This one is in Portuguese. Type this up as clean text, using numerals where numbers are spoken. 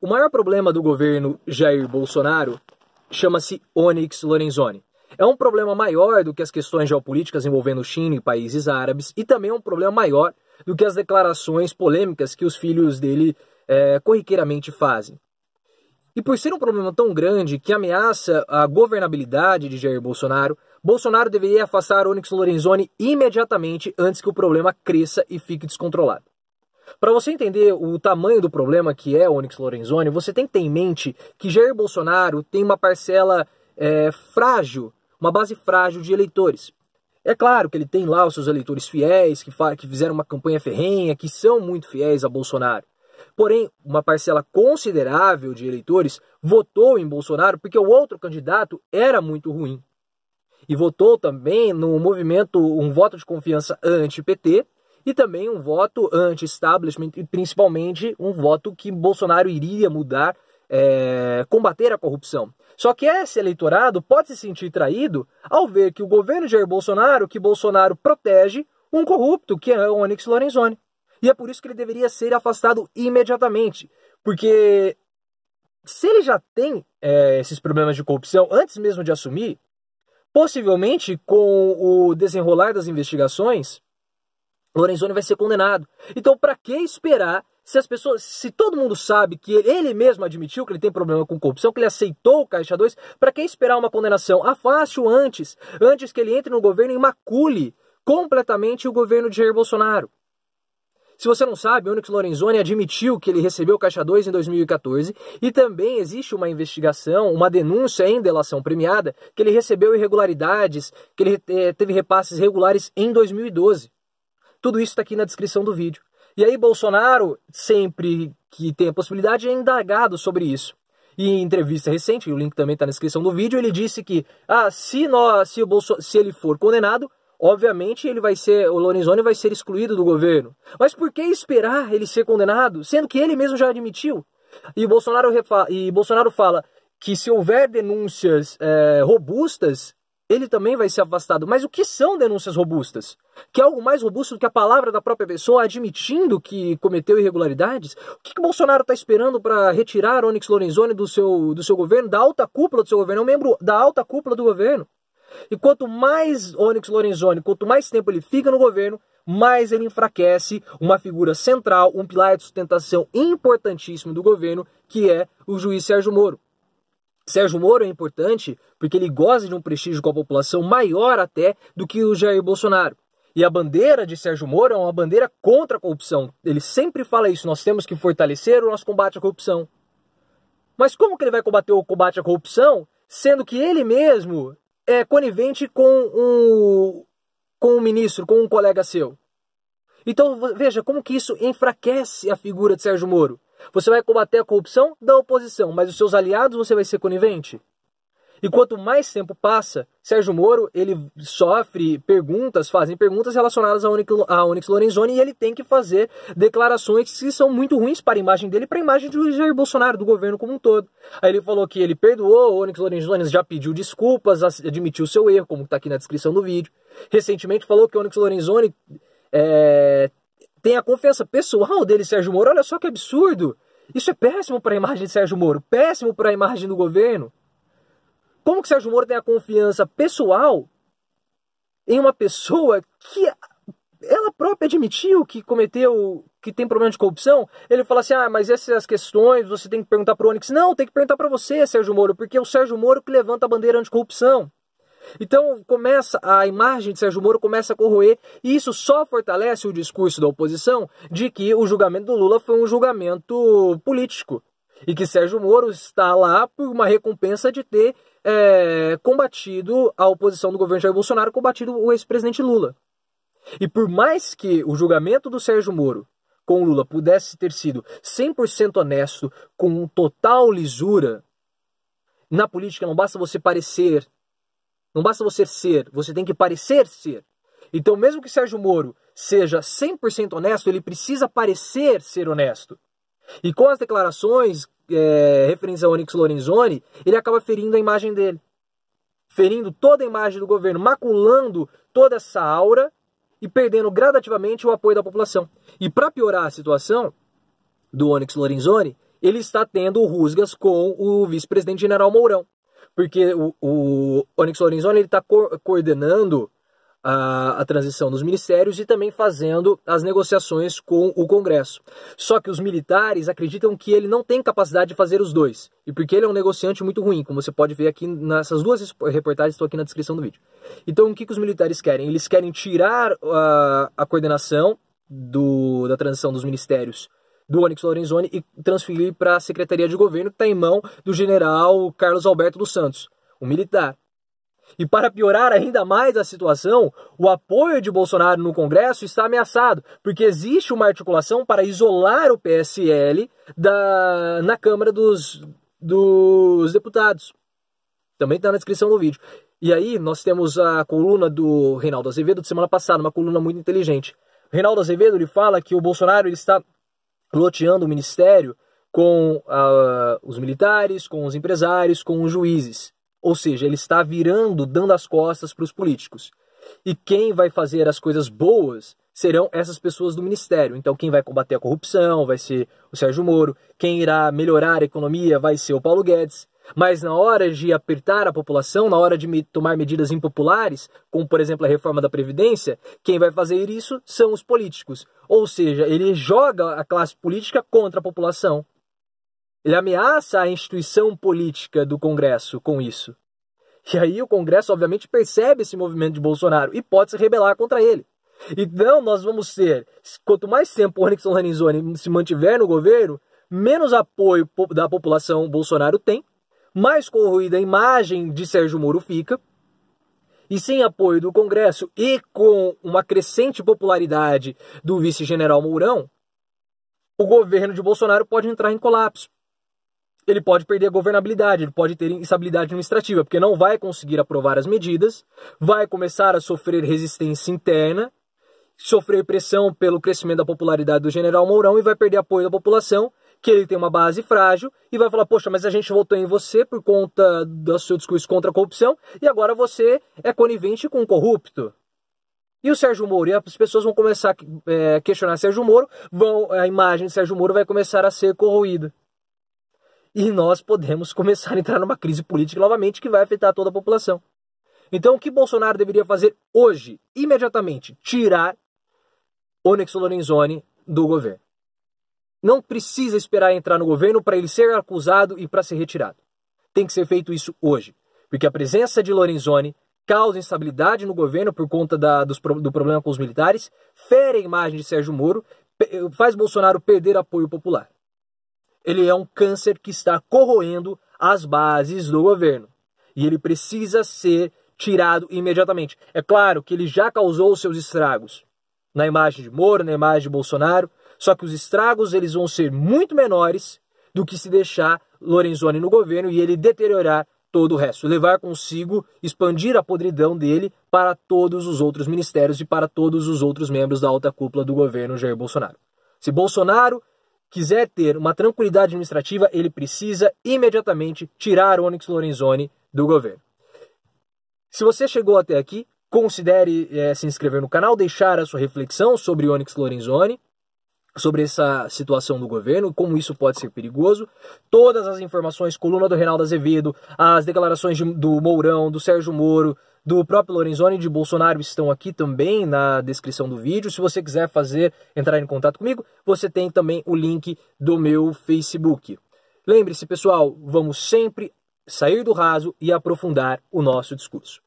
O maior problema do governo Jair Bolsonaro chama-se Onyx Lorenzoni. É um problema maior do que as questões geopolíticas envolvendo China e países árabes, e também é um problema maior do que as declarações polêmicas que os filhos dele corriqueiramente fazem. E por ser um problema tão grande que ameaça a governabilidade de Jair Bolsonaro, Bolsonaro deveria afastar Onyx Lorenzoni imediatamente antes que o problema cresça e fique descontrolado. Para você entender o tamanho do problema que é Onyx Lorenzoni, você tem que ter em mente que Jair Bolsonaro tem uma parcela frágil, uma base frágil de eleitores. É claro que ele tem lá os seus eleitores fiéis, que fizeram uma campanha ferrenha, que são muito fiéis a Bolsonaro. Porém, uma parcela considerável de eleitores votou em Bolsonaro porque o outro candidato era muito ruim. E votou também no movimento, um voto de confiança anti-PT, e também um voto anti-establishment, e principalmente um voto que Bolsonaro iria mudar, combater a corrupção. Só que esse eleitorado pode se sentir traído ao ver que o governo de Jair Bolsonaro, que Bolsonaro protege, um corrupto, que é o Onyx Lorenzoni. E é por isso que ele deveria ser afastado imediatamente, porque se ele já tem esses problemas de corrupção antes mesmo de assumir, possivelmente com o desenrolar das investigações, Lorenzoni vai ser condenado. Então, para que esperar se todo mundo sabe que ele mesmo admitiu que ele tem problema com corrupção, que ele aceitou o Caixa 2, para que esperar uma condenação? Afaste-o antes que ele entre no governo e macule completamente o governo de Jair Bolsonaro. Se você não sabe, Onyx Lorenzoni admitiu que ele recebeu o Caixa 2 em 2014 e também existe uma investigação, uma denúncia em delação premiada, que ele recebeu irregularidades, que ele teve repasses irregulares em 2012. Tudo isso está aqui na descrição do vídeo. E aí Bolsonaro, sempre que tem a possibilidade, é indagado sobre isso. E em entrevista recente, o link também está na descrição do vídeo, ele disse que se ele for condenado, obviamente o Lorenzoni vai ser excluído do governo. Mas por que esperar ele ser condenado, sendo que ele mesmo já admitiu? E Bolsonaro fala que se houver denúncias robustas, ele também vai ser afastado. Mas o que são denúncias robustas? Que é algo mais robusto do que a palavra da própria pessoa admitindo que cometeu irregularidades? O que Bolsonaro está esperando para retirar Onyx Lorenzoni do seu governo, da alta cúpula do seu governo? É um membro da alta cúpula do governo. E quanto mais Onyx Lorenzoni, quanto mais tempo ele fica no governo, mais ele enfraquece uma figura central, um pilar de sustentação importantíssimo do governo, que é o juiz Sérgio Moro. Sérgio Moro é importante porque ele goza de um prestígio com a população maior até do que o Jair Bolsonaro. E a bandeira de Sérgio Moro é uma bandeira contra a corrupção. Ele sempre fala isso, nós temos que fortalecer o nosso combate à corrupção. Mas como que ele vai combater o combate à corrupção, sendo que ele mesmo é conivente com um ministro, com um colega seu? Então veja como que isso enfraquece a figura de Sérgio Moro. Você vai combater a corrupção da oposição, mas os seus aliados você vai ser conivente? E quanto mais tempo passa, Sérgio Moro ele fazem perguntas relacionadas a Onyx Lorenzoni, e ele tem que fazer declarações que são muito ruins para a imagem dele e para a imagem do Jair Bolsonaro, do governo como um todo. Aí ele falou que ele perdoou, o Onyx Lorenzoni já pediu desculpas, admitiu seu erro, como está aqui na descrição do vídeo. Recentemente falou que o Onyx Lorenzoni tem a confiança pessoal dele, Sérgio Moro. Olha só que absurdo! Isso é péssimo para a imagem de Sérgio Moro, péssimo para a imagem do governo. Como que Sérgio Moro tem a confiança pessoal em uma pessoa que ela própria admitiu que tem problema de corrupção? Ele fala assim, mas essas questões você tem que perguntar para o Onyx. Não, tem que perguntar para você, Sérgio Moro, porque é o Sérgio Moro que levanta a bandeira anticorrupção. Então a imagem de Sérgio Moro começa a corroer, e isso só fortalece o discurso da oposição de que o julgamento do Lula foi um julgamento político. E que Sérgio Moro está lá por uma recompensa de ter combatido a oposição do governo Jair Bolsonaro, combatido o ex-presidente Lula. E por mais que o julgamento do Sérgio Moro com o Lula pudesse ter sido 100% honesto, com total lisura, na política não basta você parecer, não basta você ser, você tem que parecer ser. Então mesmo que Sérgio Moro seja 100% honesto, ele precisa parecer ser honesto. E com as declarações referentes a Onyx Lorenzoni, ele acaba ferindo a imagem dele. Ferindo toda a imagem do governo, maculando toda essa aura e perdendo gradativamente o apoio da população. E para piorar a situação do Onyx Lorenzoni, ele está tendo rusgas com o vice-presidente general Mourão, porque o Onyx Lorenzoni está coordenando a transição dos ministérios e também fazendo as negociações com o Congresso. Só que os militares acreditam que ele não tem capacidade de fazer os dois, e porque ele é um negociante muito ruim, como você pode ver aqui nessas duas reportagens, estão aqui na descrição do vídeo. Então o que os militares querem? Eles querem tirar a coordenação da transição dos ministérios do Onyx Lorenzoni e transferir para a Secretaria de Governo, que está em mão do general Carlos Alberto dos Santos, um militar. E para piorar ainda mais a situação, o apoio de Bolsonaro no Congresso está ameaçado, porque existe uma articulação para isolar o PSL na Câmara dos Deputados. Também está na descrição do vídeo. E aí nós temos a coluna do Reinaldo Azevedo de semana passada, uma coluna muito inteligente. O Reinaldo Azevedo ele fala que o Bolsonaro ele está loteando o ministério com os militares, com os empresários, com os juízes. Ou seja, ele está virando, dando as costas para os políticos. E quem vai fazer as coisas boas serão essas pessoas do ministério. Então quem vai combater a corrupção vai ser o Sérgio Moro, quem irá melhorar a economia vai ser o Paulo Guedes. Mas na hora de apertar a população, na hora de tomar medidas impopulares, como por exemplo a reforma da Previdência, quem vai fazer isso são os políticos. Ou seja, ele joga a classe política contra a população. Ele ameaça a instituição política do Congresso com isso. E aí o Congresso, obviamente, percebe esse movimento de Bolsonaro e pode se rebelar contra ele. Então nós vamos ter, quanto mais tempo o Onyx Lorenzoni se mantiver no governo, menos apoio da população Bolsonaro tem, mais corroída a imagem de Sérgio Moro fica, e sem apoio do Congresso e com uma crescente popularidade do vice-general Mourão, o governo de Bolsonaro pode entrar em colapso. Ele pode perder a governabilidade, ele pode ter instabilidade administrativa, porque não vai conseguir aprovar as medidas, vai começar a sofrer resistência interna, sofrer pressão pelo crescimento da popularidade do general Mourão e vai perder apoio da população, que ele tem uma base frágil, e vai falar, poxa, mas a gente votou em você por conta do seu discurso contra a corrupção, e agora você é conivente com um corrupto. E o Sérgio Moro, e as pessoas vão começar a questionar Sérgio Moro, a imagem de Sérgio Moro vai começar a ser corroída. E nós podemos começar a entrar numa crise política novamente que vai afetar toda a população. Então o que Bolsonaro deveria fazer hoje, imediatamente, tirar Onyx Lorenzoni do governo. Não precisa esperar entrar no governo para ele ser acusado e para ser retirado. Tem que ser feito isso hoje, porque a presença de Lorenzoni causa instabilidade no governo por conta do problema com os militares, fere a imagem de Sérgio Moro, faz Bolsonaro perder apoio popular. Ele é um câncer que está corroendo as bases do governo. E ele precisa ser tirado imediatamente. É claro que ele já causou os seus estragos na imagem de Moro, na imagem de Bolsonaro, só que os estragos eles vão ser muito menores do que se deixar Lorenzoni no governo e ele deteriorar todo o resto. Levar consigo, expandir a podridão dele para todos os outros ministérios e para todos os outros membros da alta cúpula do governo Jair Bolsonaro. Se Bolsonaro quiser ter uma tranquilidade administrativa, ele precisa imediatamente tirar Onyx Lorenzoni do governo. Se você chegou até aqui, considere se inscrever no canal, deixar a sua reflexão sobre Onyx Lorenzoni, sobre essa situação do governo, como isso pode ser perigoso. Todas as informações, coluna do Reinaldo Azevedo, as declarações do Mourão, do Sérgio Moro, do próprio Lorenzoni e de Bolsonaro estão aqui também na descrição do vídeo. Se você quiser entrar em contato comigo, você tem também o link do meu Facebook. Lembre-se, pessoal, vamos sempre sair do raso e aprofundar o nosso discurso.